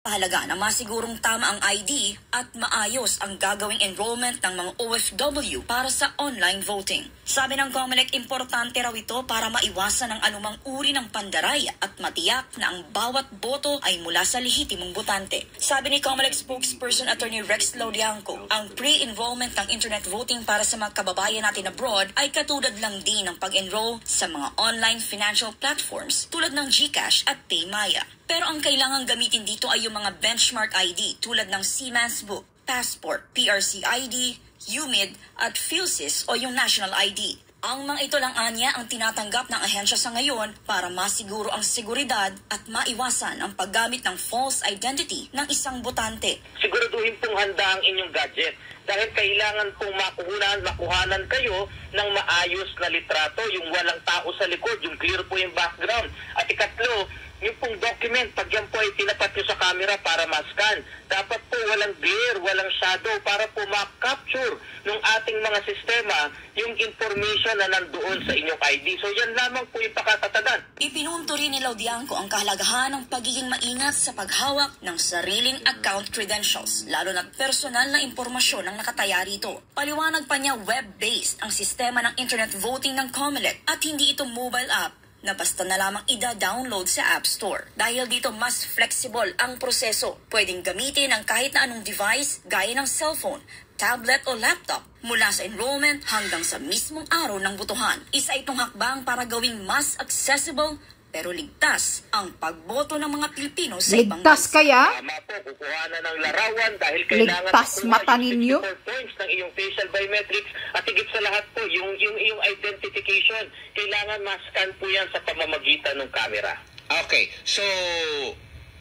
Napakahalaga na masigurong tama ang ID at maayos ang gagawing enrollment ng mga OFW para sa online voting. Sabi ng COMELEC, importante raw ito para maiwasan ang anumang uri ng pandaraya at matiyak na ang bawat boto ay mula sa lehitimong botante. Sabi ni COMELEC spokesperson Attorney Rex Laudianco, ang pre-enrollment ng internet voting para sa mga kababayan natin abroad ay katulad lang din ng pag-enroll sa mga online financial platforms tulad ng GCash at PayMaya. Pero ang kailangang gamitin dito ay yung mga benchmark ID tulad ng Seaman's Book, Passport, PRC ID, UMID at PhilSys o yung National ID. Ang mga ito lang anya ang tinatanggap ng ahensya sa ngayon para masiguro ang seguridad at maiwasan ang paggamit ng false identity ng isang botante. Siguraduhin pong handa ang inyong gadget dahil kailangan pong makuhanan kayo ng maayos na litrato, yung walang tao sa likod, yung clear po yung background. At ikatlo, yung pong document, pag yan po ay tinapat nyo sa camera para ma-scan, dapat po walang glare, walang shadow para po ma-capture ng ating mga sistema yung information na nandoon sa inyong ID. So yan lamang po yung pakatatagan. Ipinunto rin ni Laudianco ang kahalagahan ng pagiging maingat sa paghawak ng sariling account credentials, lalo na personal na impormasyon ng nakataya rito. Paliwanag pa niya web-based ang sistema ng internet voting ng COMELEC at hindi ito mobile app na basta na lamang ida-download sa App Store. Dahil dito mas flexible ang proseso. Pwedeng gamitin ang kahit na anong device gaya ng cellphone, tablet o laptop mula sa enrollment hanggang sa mismong araw ng botohan. Isa itong hakbang para gawing mas accessible pero ligtas ang pagboto ng mga Pilipino sa ibang bansa. Ligtas kaya? Tama po, kukuhanan ng larawan dahil kailangan ligtas mata ninyo? 64 points ng iyong facial biometrics at higit sa lahat po, yung iyong identification, kailangan ma-scan po yan sa pamamagitan ng camera. Okay, so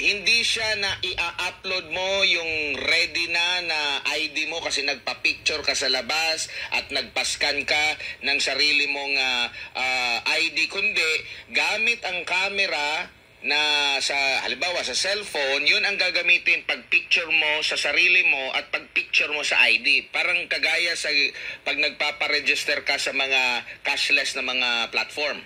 hindi siya na i-upload mo yung ready na ID mo kasi nagpa-picture ka sa labas at nagpa-scan ka ng sarili mong ID, kundi gamit ang camera na sa halimbawa sa cellphone, yun ang gagamitin pag-picture mo sa sarili mo at pag-picture mo sa ID. Parang kagaya sa pag nagpapa-register ka sa mga cashless na mga platform.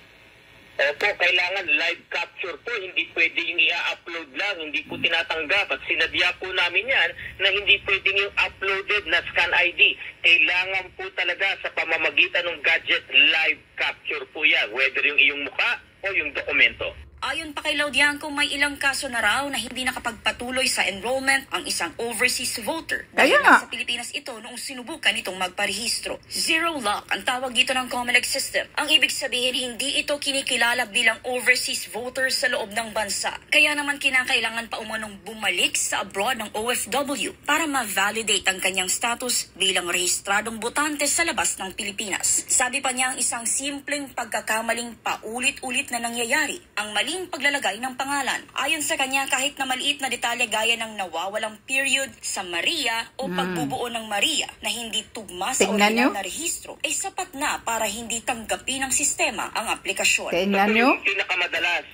Opo, kailangan live capture po, hindi pwede yung i-upload lang, hindi po tinatanggap at sinadya po namin yan na hindi pwedeng yung uploaded na scan ID. Kailangan po talaga sa pamamagitan ng gadget, live capture po yan, whether yung iyong mukha o yung dokumento. Ayon pa kay Laudianco, may ilang kaso na raw na hindi nakapagpatuloy sa enrollment ang isang overseas voter. Dahil sa Pilipinas ito noong sinubukan itong magparehistro. Zero lock ang tawag dito ng COMELEC system. Ang ibig sabihin, hindi ito kinikilala bilang overseas voter sa loob ng bansa. Kaya naman kinakailangan pa umanong bumalik sa abroad ng OFW para ma-validate ang kanyang status bilang rehistradong botante sa labas ng Pilipinas. Sabi pa niya ang isang simpleng pagkakamaling paulit-ulit na nangyayari. Ang mali paglalagay ng pangalan. Ayon sa kanya, kahit na maliit na detalye gaya ng nawawalang period sa Maria o pagbubuo ng Maria na hindi tugma sa original na rehistro, ay sapat na para hindi tanggapin ng sistema ang aplikasyon. Tingnan nyo? Pinakamadalas.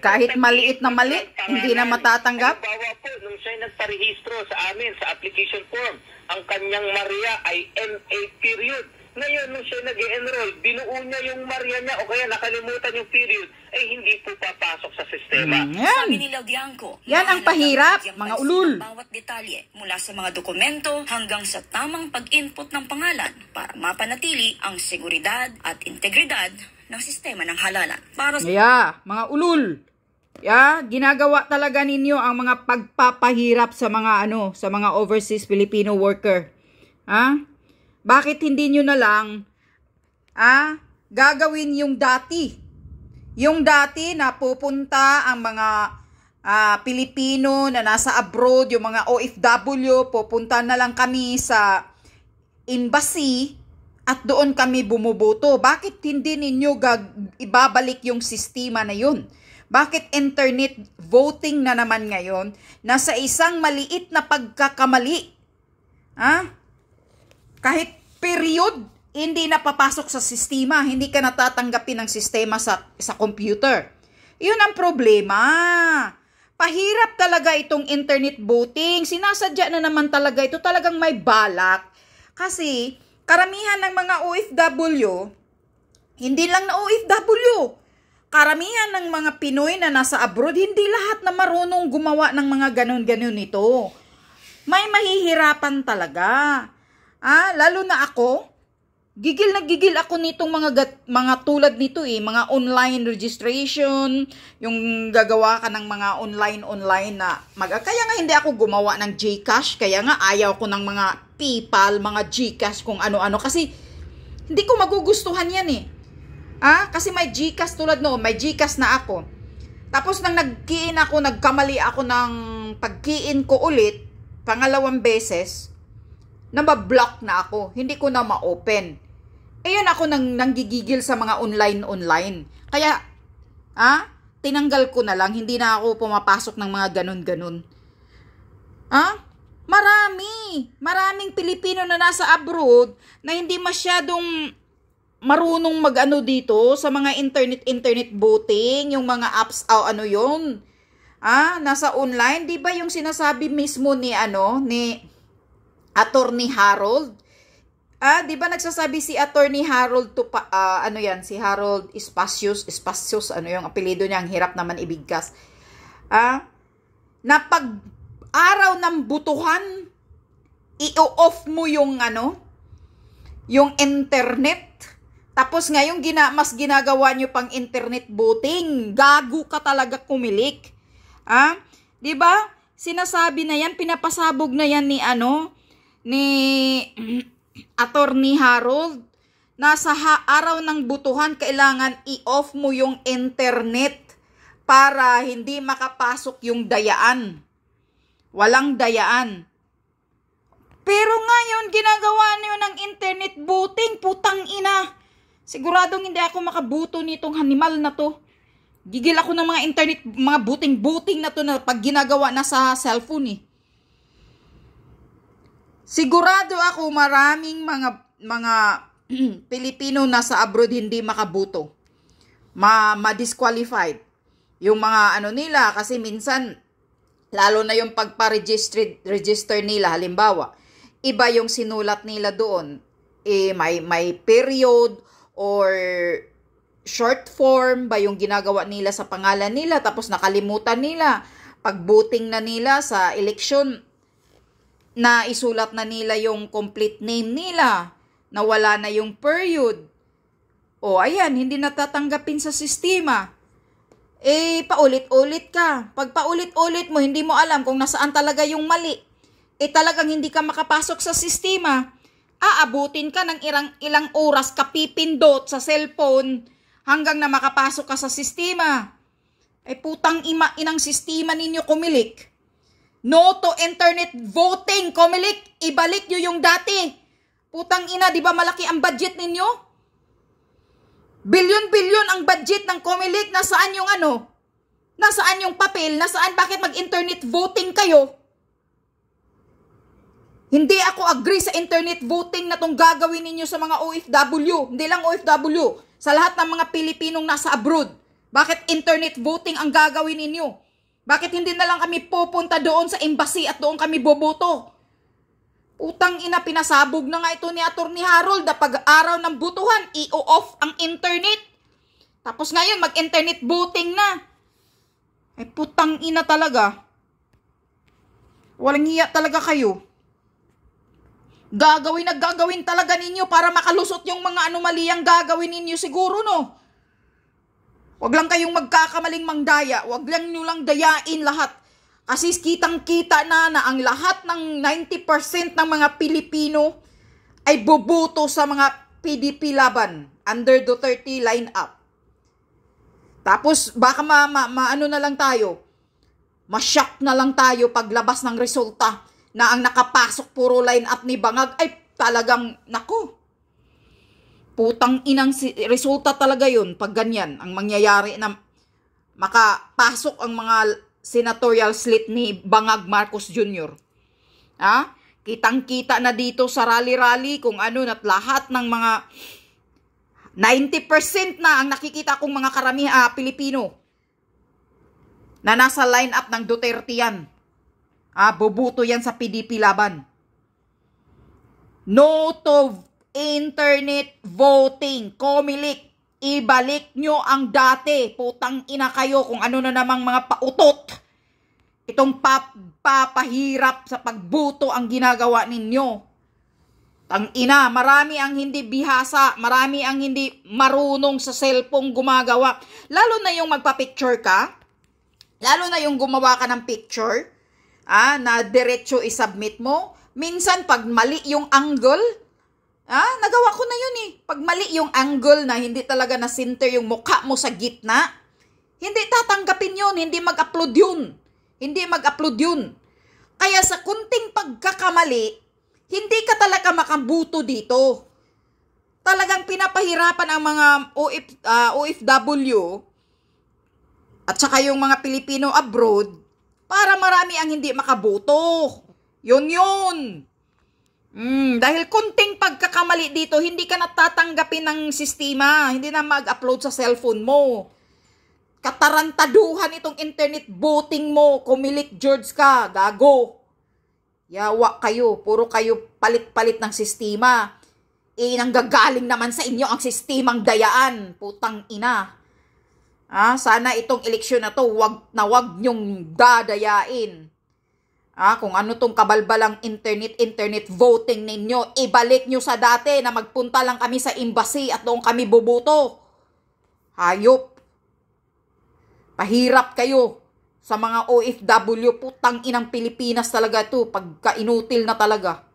Kahit maliit na mali, hindi na matatanggap? Halimbawa po, nung siya nagparehistro sa amin sa application form, ang kanyang Maria ay MA period. Ngayon, nung siya nag-enroll, binuo niya yung Maria niya o kaya nakalimutan yung period, ay hindi po papasok sa sistema. Sabi ni Laudianco, yan ang pahirap, mga ulul. Bawat detalye mula sa mga dokumento hanggang sa tamang pag-input ng pangalan para mapanatili ang seguridad at integridad ng sistema ng halalan. Para mga ulul. Ginagawa talaga ninyo ang mga pagpapahirap sa mga sa mga overseas Filipino worker. Bakit hindi nyo na lang gagawin yung dati? Yung dati na pupunta ang mga Pilipino na nasa abroad, yung mga OFW, pupunta na lang kami sa embassy at doon kami bumuboto. Bakit hindi ninyo ibabalik yung sistema na yun? Bakit internet voting na naman ngayon na sa isang maliit na pagkakamali? Kahit period, hindi na papasok sa sistema, hindi ka natatanggapin ng sistema sa computer. Iyon ang problema. Pahirap talaga itong internet voting. Sinasadya na naman talaga ito, talagang may balak. Kasi karamihan ng mga OFW, hindi lang na OFW, karamihan ng mga Pinoy na nasa abroad, hindi lahat na marunong gumawa ng mga ganon-ganon nito. May mahihirapan talaga. Lalo na ako, gigil na gigil ako nitong mga tulad nito mga online registration, yung gagawa ka ng mga online na kaya nga hindi ako gumawa ng GCash, kaya nga ayaw ko ng mga PayPal, mga GCash, kung ano-ano, kasi hindi ko magugustuhan yan kasi may GCash tulad noon, may GCash na ako. Tapos nang nagkamali ako ng pagkiin ko ulit, pangalawang beses, nabablock na ako, hindi ko na ma-open. Ayun ako nanggigigil sa mga online. Kaya, tinanggal ko na lang, hindi na ako pumapasok ng mga ganon-ganon. Maraming Pilipino na nasa abroad na hindi masyadong marunong mag-ano dito sa mga internet voting, yung mga apps, nasa online, di ba yung sinasabi mismo ni Attorney Harold? Di ba nagsasabi si Attorney Harold si Harold Espacios, yung apelyido niya, ang hirap naman ibigkas. Na pag araw ng butuhan, i-off mo yung yung internet. Tapos ngayon mas ginagawa nyo pang internet voting. Gago ka talaga kumilik. Di ba? Sinasabi na yan, pinapasabog na yan ni Attorney Harold. Nasa araw ng butuhan, kailangan i-off mo yung internet para hindi makapasok yung dayaan. Walang dayaan. Pero ngayon, ginagawa niyo ng internet voting, putang ina. Siguradong hindi ako makabuto nitong animal na to. Gigil ako ng mga internet, mga buting na to na pag ginagawa na sa cellphone Sigurado ako maraming mga Pilipino na sa abroad hindi makabuto. Ma-disqualified. Yung mga nila, kasi minsan, lalo na yung pagpa-register nila, halimbawa, iba yung sinulat nila doon. May period or short form ba yung ginagawa nila sa pangalan nila, tapos nakalimutan nila. Pag-voting na nila sa election, na isulat na nila yung complete name nila, na wala na yung period. Ayan, hindi natatanggapin sa sistema. Paulit-ulit ka. Pag paulit-ulit mo, hindi mo alam kung nasaan talaga yung mali. Talagang hindi ka makapasok sa sistema. Aabutin ka ng ilang oras ka pipindot sa cellphone hanggang na makapasok ka sa sistema. Putang inang sistema ninyo kumilik. No to internet voting, kumilik. Ibalik nyo yung dati. Putang ina, di ba malaki ang budget ninyo? Bilyon-bilyon ang budget ng Comelec. Nasaan yung Nasaan yung papel? Bakit mag-internet voting kayo? Hindi ako agree sa internet voting na tong gagawin ninyo sa mga OFW. Hindi lang OFW. Sa lahat ng mga Pilipinong nasa abroad. Bakit internet voting ang gagawin ninyo? Bakit hindi na lang kami pupunta doon sa embassy at doon kami boboto? Utang ina, pinasabog na nga ito ni Attorney Harold na pag-araw ng butuhan, i-off ang internet. Tapos ngayon, mag-internet voting na. Putang ina talaga. Walang hiya talaga kayo. Gagawin talaga ninyo para makalusot yung mga anomaliyang gagawin ninyo siguro, no? Wag lang kayong magkakamaling mangdaya. Wag lang nyo lang dayain lahat. Kasi kitang-kita na ang lahat ng 90% ng mga Pilipino ay boboto sa mga PDP laban under Duterte line-up. Tapos baka maano na lang tayo. Ma-shock na lang tayo paglabas ng resulta na ang nakapasok puro line-up ni Bangag ay talagang naku. Putang inang resulta talaga yun pag ganyan ang mangyayari na makapasok ang mga senatorial slate ni Bangag Marcos Jr. Kitang-kita na dito sa rally-rally kung at lahat ng mga 90% na ang nakikita kong mga Pilipino na nasa line-up ng Duterte yan. Boboto yan sa PDP laban. No to internet voting. Comelec. ibalik nyo ang dati. Putang ina kayo kung ano na namang mga pautot. Itong papahirap sa pagbuto ang ginagawa ninyo. Tang ina, marami ang hindi bihasa, marami ang hindi marunong sa cellphone gumagawa. Lalo na yung magpa-picture ka, lalo na yung gumawa ka ng picture, na diretso isubmit mo. Minsan pag mali yung angle, nagawa ko na yun eh. Pag mali yung angle na hindi talaga na center yung mukha mo sa gitna, hindi tatanggapin yun, hindi mag-upload yun. Hindi mag-upload yun. Kaya sa kunting pagkakamali, hindi ka talaga makabuto dito. Talagang pinapahirapan ang mga OFW at saka yung mga Pilipino abroad para marami ang hindi makabuto. Yun. Dahil kunting pagkakamali dito, hindi ka natatanggapin ng sistema. Hindi na mag-upload sa cellphone mo. Katarantaduhan itong internet voting mo. Kumilik George ka, gago. Yawa kayo, puro kayo palit-palit ng sistema. Nanggagaling naman sa inyo ang sistemang dayaan. Putang ina. Sana itong eleksyon na to, wag nyong dadayain. Kung ano tong kabalbalang internet voting ninyo, ibalik nyo sa dati na magpunta lang kami sa embassy at doon kami bubuto. Hayop. Pahirap kayo. Sa mga OFW, putang inang Pilipinas talaga to, pagka-inutil na talaga.